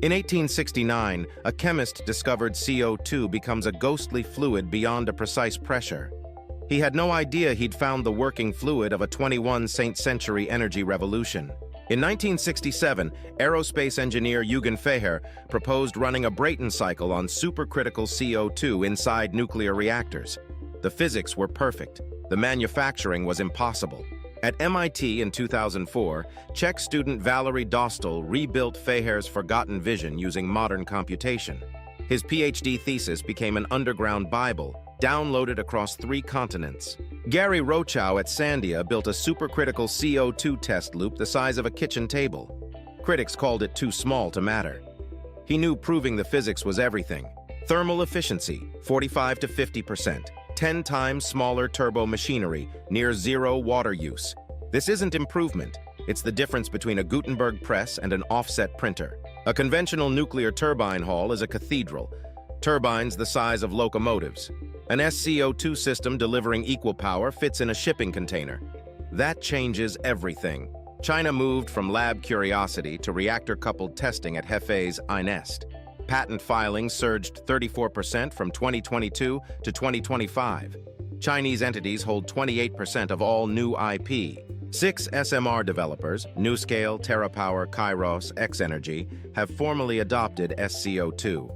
In 1869, a chemist discovered CO₂ becomes a ghostly fluid beyond a precise pressure. He had no idea he'd found the working fluid of a 21st century energy revolution. In 1967, aerospace engineer Eugen Feher proposed running a Brayton cycle on supercritical CO₂ inside nuclear reactors. The physics were perfect. The manufacturing was impossible. At MIT in 2004, Czech student Valery Dostal rebuilt Feher's forgotten vision using modern computation. His PhD thesis became an underground Bible, downloaded across 3 continents. Gary Rochow at Sandia built a supercritical CO₂ test loop the size of a kitchen table. Critics called it too small to matter. He knew proving the physics was everything. Thermal efficiency, 45 to 50%. 10 times smaller turbo machinery, near zero water use. This isn't improvement. It's the difference between a Gutenberg press and an offset printer. A conventional nuclear turbine hall is a cathedral. Turbines the size of locomotives. An sCO₂ system delivering equal power fits in a shipping container. That changes everything. China moved from lab curiosity to reactor-coupled testing at Hefei's INEST. Patent filings surged 34% from 2022 to 2025. Chinese entities hold 28% of all new IP. 6 SMR developers, NuScale, TerraPower, Kairos, X-Energy, have formally adopted sCO₂.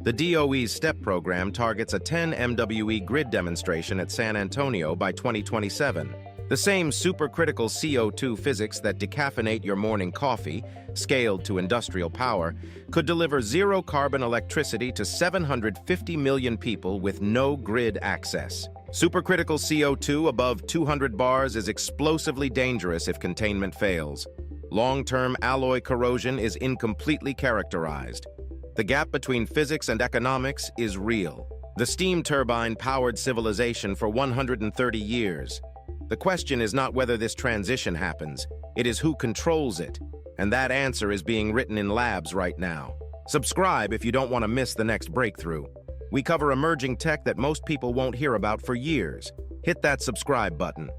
The DOE's STEP program targets a 10 MWE grid demonstration at San Antonio by 2027. The same supercritical CO₂ physics that decaffeinate your morning coffee, scaled to industrial power, could deliver zero-carbon electricity to 750 million people with no grid access. Supercritical CO₂ above 200 bars is explosively dangerous if containment fails. Long-term alloy corrosion is incompletely characterized. The gap between physics and economics is real. The steam turbine powered civilization for 130 years. The question is not whether this transition happens, it is who controls it, and that answer is being written in labs right now. Subscribe if you don't want to miss the next breakthrough. We cover emerging tech that most people won't hear about for years. Hit that subscribe button.